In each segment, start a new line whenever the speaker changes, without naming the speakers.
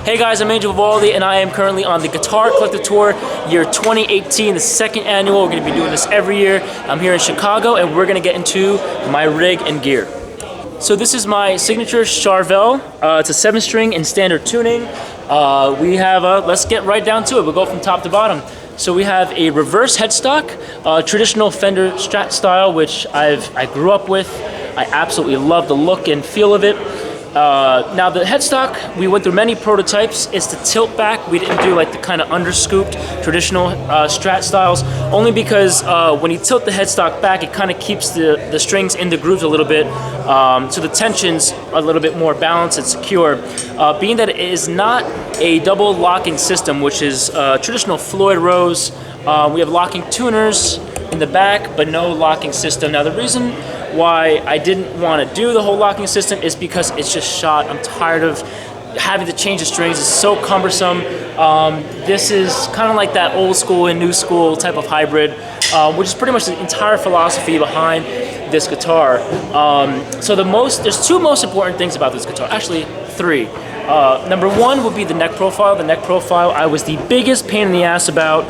Hey guys, I'm Vivaldi, and I am currently on the Guitar Collector Tour, year 2018, the second annual. We're going to be doing this every year. I'm here in Chicago, and we're going to get into my rig and gear. So this is my signature Charvel. It's a 7-string in standard tuning. Let's get right down to it. We'll go from top to bottom. So we have a reverse headstock, traditional Fender Strat style, which I grew up with. I absolutely love the look and feel of it. Now the headstock, we went through many prototypes. It's the tilt back. We didn't do like the kind of underscooped traditional Strat styles, only because when you tilt the headstock back, it kind of keeps the strings in the grooves a little bit, so the tension's a little bit more balanced and secure. Being that it is not a double locking system, which is traditional Floyd Rose, we have locking tuners in the back, but no locking system. Now the reason why I didn't want to do the whole locking system is because it's just shot. I'm tired of having to change the strings. It's so cumbersome. This is kind of like that old school and new school type of hybrid, which is pretty much the entire philosophy behind this guitar. So there's two most important things about this guitar, actually three. Number one would be the neck profile. The neck profile I was the biggest pain in the ass about.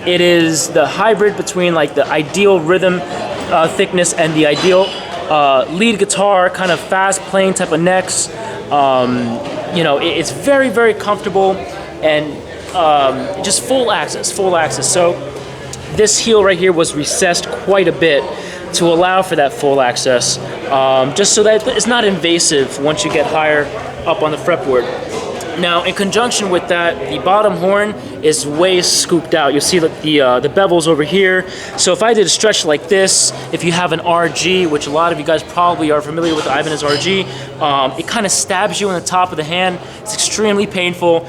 It is the hybrid between like the ideal rhythm thickness and the ideal lead guitar, kind of fast playing type of necks. It's very, very comfortable and just full access. So this heel right here was recessed quite a bit to allow for that full access, just so that it's not invasive once you get higher up on the fretboard. Now, in conjunction with that, the bottom horn is way scooped out. You'll see that the bevel's over here. So if I did a stretch like this, if you have an RG, which a lot of you guys probably are familiar with the Ibanez RG, it kind of stabs you in the top of the hand. It's extremely painful.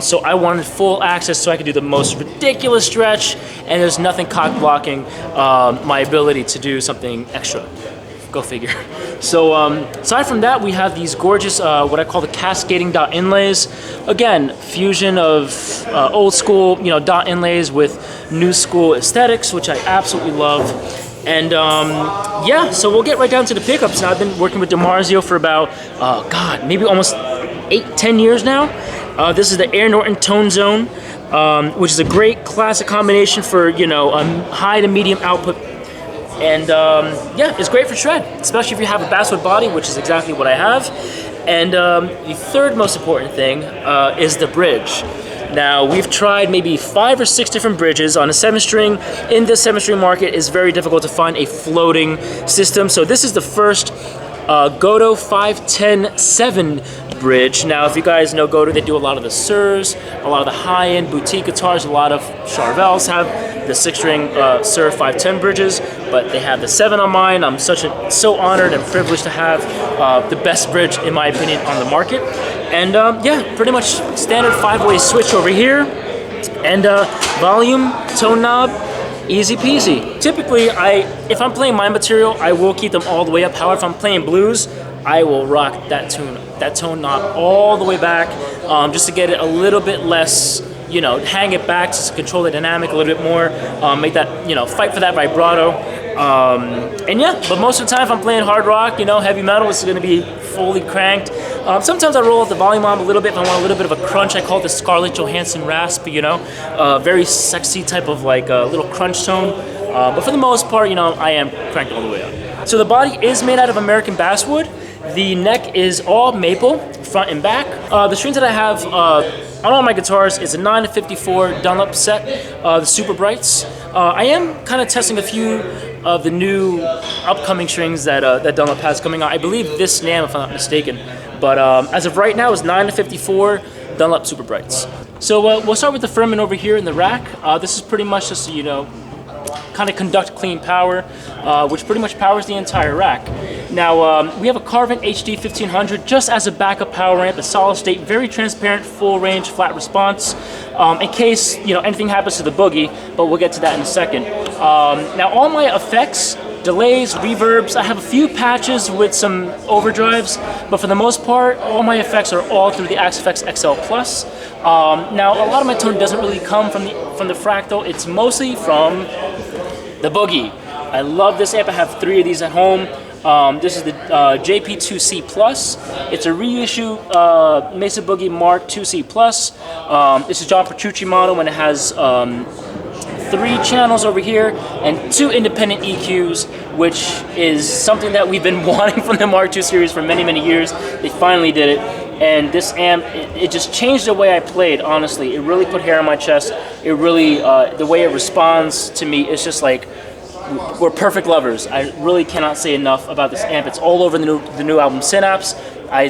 So I wanted full access so I could do the most ridiculous stretch, and there's nothing cock blocking my ability to do something extra. Go figure. So aside from that, we have these gorgeous, what I call the cascading dot inlays. Again, fusion of old school, dot inlays with new school aesthetics, which I absolutely love. And yeah, so we'll get right down to the pickups. Now, I've been working with DiMarzio for about, maybe almost 8-10 years now. This is the Air Norton Tone Zone, which is a great classic combination for, high to medium output. And yeah, it's great for shred, especially if you have a basswood body, which is exactly what I have. And the third most important thing is the bridge. Now, we've tried maybe 5 or 6 different bridges on a 7-string. In this 7-string market, it's very difficult to find a floating system. So this is the first Goto 510-7 bridge. Now, if you guys know Goto, they do a lot of the Surs, a lot of the high-end boutique guitars. A lot of Charvels have the 6-string Sur 510 bridges, but they have the 7 on mine. I'm so honored and privileged to have the best bridge, in my opinion, on the market. And yeah, pretty much standard 5-way switch over here, and volume, tone knob, easy peasy. Typically, if I'm playing my material, I will keep them all the way up. However, if I'm playing blues, I will rock that tone knob all the way back, just to get it a little bit less, hang it back to control the dynamic a little bit more, make that, fight for that vibrato. And yeah, but most of the time if I'm playing hard rock, heavy metal, this is going to be fully cranked. Sometimes I roll up the volume knob a little bit if I want a little bit of a crunch. I call it the Scarlett Johansson rasp, very sexy type of like a little crunch tone. But for the most part, I am cranked all the way up. So the body is made out of American basswood. The neck is all maple, front and back. The strings that I have on all my guitars is a 9-54 Dunlop set, the Super Brights. I am kind of testing a few of the new upcoming strings that Dunlop has coming out. I believe this NAMM, if I'm not mistaken. But as of right now, it's 9-54 Dunlop Super Brights. So we'll start with the firmament over here in the rack. This is pretty much just, kind of conduct clean power, which pretty much powers the entire rack. Now, we have a Carvin HD 1500 just as a backup power amp, a solid state, very transparent, full range, flat response, in case, anything happens to the boogie, but we'll get to that in a second. Now, all my effects, delays, reverbs, I have a few patches with some overdrives, but for the most part, all my effects are all through the Axe-Fx XL Plus. Now, a lot of my tone doesn't really come from the fractal, it's mostly from the boogie. I love this amp. I have 3 of these at home. This is the JP2C Plus. It's a reissue Mesa Boogie Mark 2C Plus. This is John Petrucci model, and it has 3 channels over here and 2 independent EQs, which is something that we've been wanting from the Mark II series for many, many years. They finally did it. And this amp, it just changed the way I played, honestly. It really put hair on my chest. It really, the way it responds to me, it's just like, we're perfect lovers. I really cannot say enough about this amp. It's all over the new album Synapse. I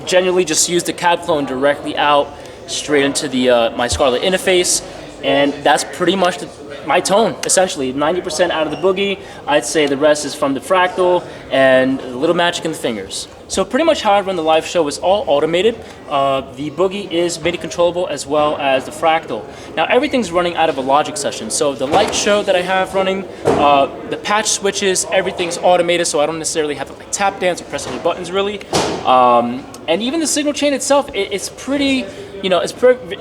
genuinely just used the cab clone directly out, straight into the my Scarlett interface, and that's pretty much my tone, essentially. 90% out of the Boogie. I'd say the rest is from the Fractal and a little magic in the fingers. So pretty much how I run the live show is all automated. The Boogie is MIDI controllable as well as the Fractal. Now everything's running out of a Logic session. So the light show that I have running, the patch switches, everything's automated, so I don't necessarily have to like tap dance or press any buttons really. And even the signal chain itself, it's pretty, you know, it's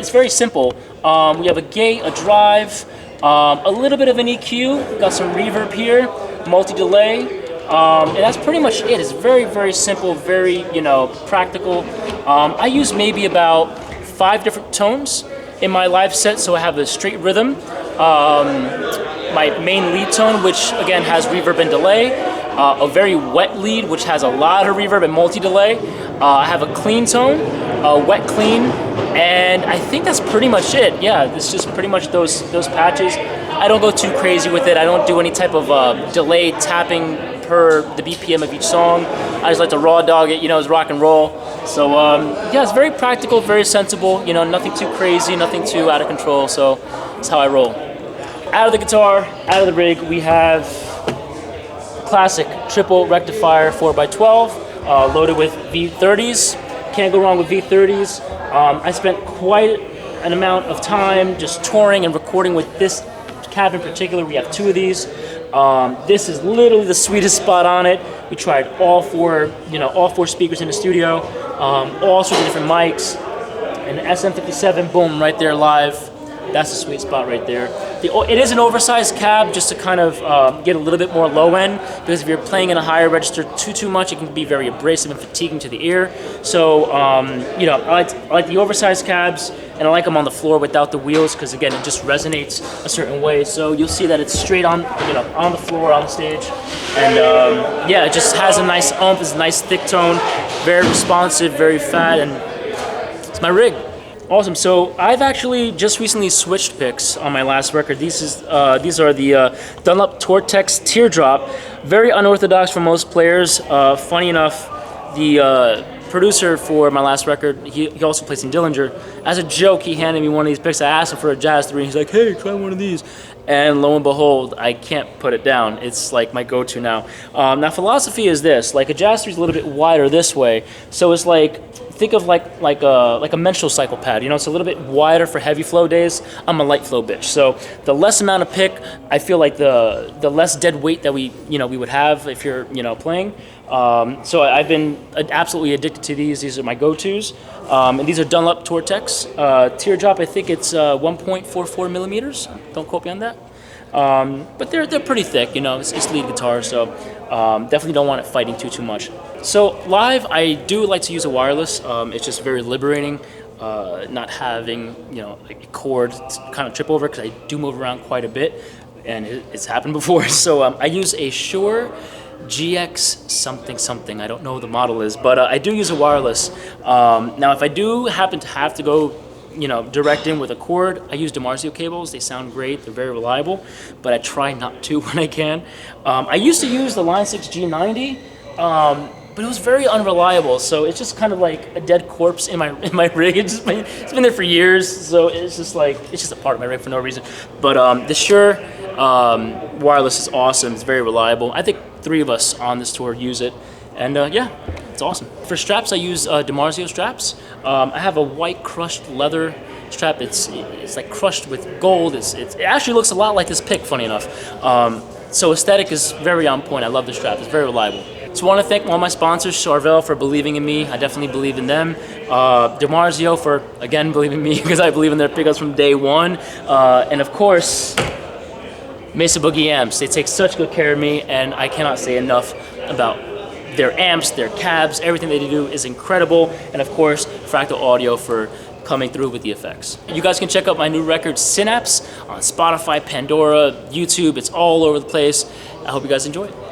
very simple. We have a gate, a drive, a little bit of an EQ, got some reverb here, multi-delay, and that's pretty much it. It's very, very simple, very, you know, practical. I use maybe about 5 different tones in my live set, so I have a straight rhythm, my main lead tone, which again has reverb and delay, a very wet lead, which has a lot of reverb and multi-delay. I have a clean tone, a wet clean, and I think that's pretty much it. Yeah, it's just pretty much those patches. I don't go too crazy with it. I don't do any type of delay tapping per the BPM of each song. I just like to raw dog it, you know, it's rock and roll. So yeah, it's very practical, very sensible, you know, nothing too crazy, nothing too out of control, so that's how I roll. Out of the guitar, out of the rig, we have classic triple rectifier 4x12, loaded with V30s. Can't go wrong with V30s. I spent quite an amount of time just touring and recording with this cab in particular. We have 2 of these. This is literally the sweetest spot on it. We tried all 4 speakers in the studio, all sorts of different mics, and the SM57, boom, right there live. That's the sweet spot right there. It is an oversized cab just to kind of get a little bit more low end, because if you're playing in a higher register too much, it can be very abrasive and fatiguing to the ear. So, you know, I like the oversized cabs, and I like them on the floor without the wheels, because again, it just resonates a certain way. So you'll see that it's straight on, you know, on the floor, on the stage. And yeah, it just has a nice oomph, it's a nice thick tone, very responsive, very fat, and it's my rig. Awesome. So I've actually just recently switched picks on my last record. These are the Dunlop Tortex Teardrop. Very unorthodox for most players. Funny enough, the producer for my last record, he also plays in Dillinger. As a joke, he handed me one of these picks. I asked him for a Jazz 3, and he's like, hey, try one of these. And lo and behold, I can't put it down. It's like my go-to now. Now, philosophy is this. Like a Jazz 3 is a little bit wider this way. So it's like, think of like a menstrual cycle pad. You know, it's a little bit wider for heavy flow days. I'm a light flow bitch. So the less amount of pick, I feel like the less dead weight that we would have if you're, you know, playing. So I've been absolutely addicted to these. These are my go-tos. And these are Dunlop Tortex. Teardrop, I think it's 1.44 millimeters. Don't quote me on that. But they're pretty thick, you know, it's lead guitar, so definitely don't want it fighting too much. So live, I do like to use a wireless. It's just very liberating, not having, you know, a cord to kind of trip over, because I do move around quite a bit, and it's happened before. So I use a Shure GX something. I don't know what the model is, but I do use a wireless. Now, if I do happen to have to go, you know, direct in with a cord, I use DiMarzio cables. They sound great, they're very reliable, but I try not to when I can. I used to use the Line 6 G90, but it was very unreliable, so it's just kind of like a dead corpse in my rig. It's been there for years, so it's just a part of my rig for no reason. But the Shure wireless is awesome. It's very reliable. I think 3 of us on this tour use it, and yeah, it's awesome. For straps, I use DiMarzio straps. I have a white crushed leather strap. It's like crushed with gold. It actually looks a lot like this pick, funny enough. So aesthetic is very on point. I love the strap. It's very reliable. So I want to thank all my sponsors, Charvel, for believing in me. I definitely believe in them. DiMarzio for, again, believing in me, because I believe in their pickups from day one. And of course, Mesa Boogie amps. They take such good care of me, and I cannot say enough about their amps, their cabs, everything they do is incredible. And of course, Fractal Audio for coming through with the effects. You guys can check out my new record, Synapse, on Spotify, Pandora, YouTube. It's all over the place. I hope you guys enjoy it.